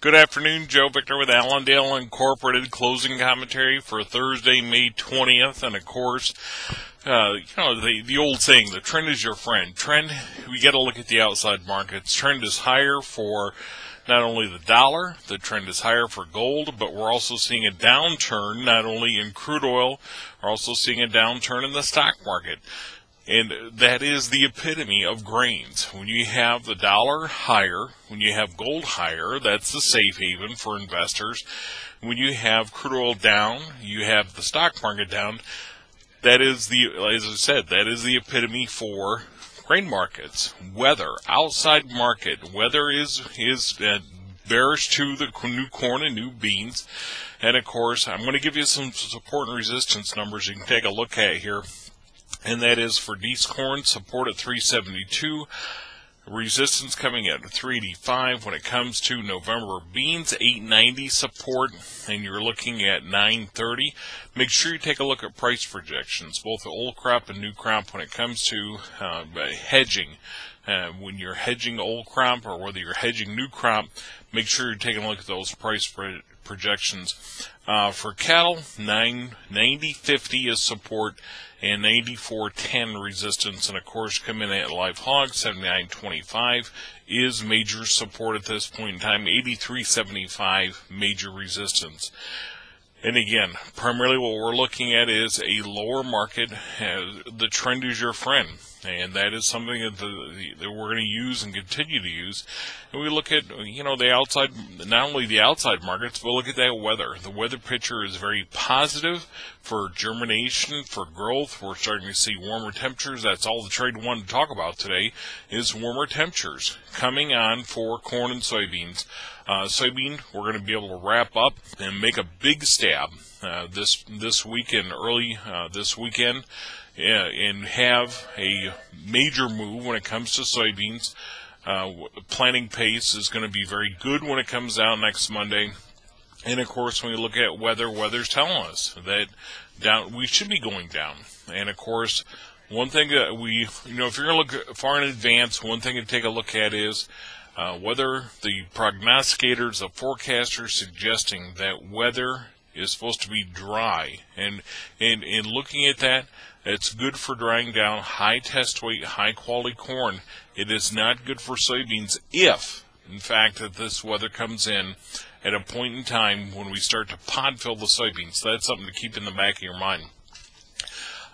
Good afternoon, Joe Victor with Allendale Incorporated closing commentary for Thursday, May 20th. And of course, the old saying, the trend is your friend. Trend, we got to look at the outside markets. Trend is higher for not only the dollar, the trend is higher for gold, but we're also seeing a downturn not only in crude oil, we're also seeing a downturn in the stock market. And that is the epitome of grains. When you have the dollar higher, when you have gold higher, that's the safe haven for investors. When you have crude oil down, you have the stock market down. That is as I said, that is the epitome for grain markets. Weather, outside market, weather is bearish to the new corn and new beans. And of course, I'm going to give you some support and resistance numbers you can take a look at here. And that is for Dees corn, support at 372, resistance coming at 385. When it comes to November beans, 890 support, and you're looking at 930. Make sure you take a look at price projections, both the old crop and new crop when it comes to hedging. When you're hedging old crop or whether you're hedging new crop, make sure you're taking a look at those price projections. For cattle, 90.50 is support and 94.10 resistance, and of course coming in at live hog, 79.25 is major support at this point in time, 83.75 major resistance. And again, primarily what we're looking at is a lower market. The trend is your friend, and that is something that we're going to use and continue to use. And we look at, the outside, not only the outside markets, but look at that weather. The weather picture is very positive for germination, for growth. We're starting to see warmer temperatures. That's all the trade wanted to talk about today is warmer temperatures coming on for corn and soybeans. Soybean, we're going to be able to wrap up and make a big stab this weekend, early this weekend, and have a major move when it comes to soybeans. Planting pace is going to be very good when it comes out next Monday. And of course, when we look at weather's telling us that we should be going down. And of course, one thing that if you're going to look far in advance, one thing to take a look at is whether the prognosticators, the forecasters suggesting that weather is supposed to be dry. And in looking at that, it's good for drying down high test weight, high quality corn. It is not good for soybeans if, in fact, that this weather comes in at a point in time when we start to pod fill the soybeans. So that's something to keep in the back of your mind.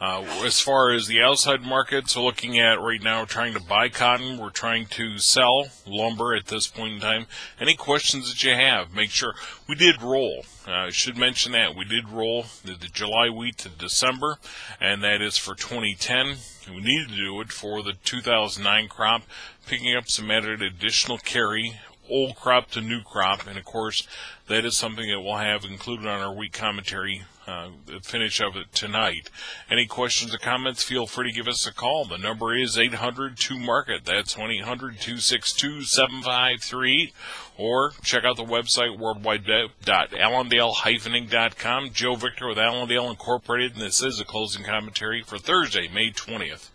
As far as the outside markets, we're looking at right now trying to buy cotton. We're trying to sell lumber at this point in time. Any questions that you have, make sure. We did roll. I should mention that. We did roll the July wheat to December, and that is for 2010. We needed to do it for the 2009 crop, picking up some added additional carry, old crop to new crop, and of course that is something that we'll have included on our wheat commentary, the finish of it tonight. Any questions or comments, feel free to give us a call. The number is 800-2-MARKET. That's 1-800-262-7538, or check out the website worldwide.allendale-inc.com. Joe Victor with Allendale Incorporated, and this is a closing commentary for Thursday, May 20th.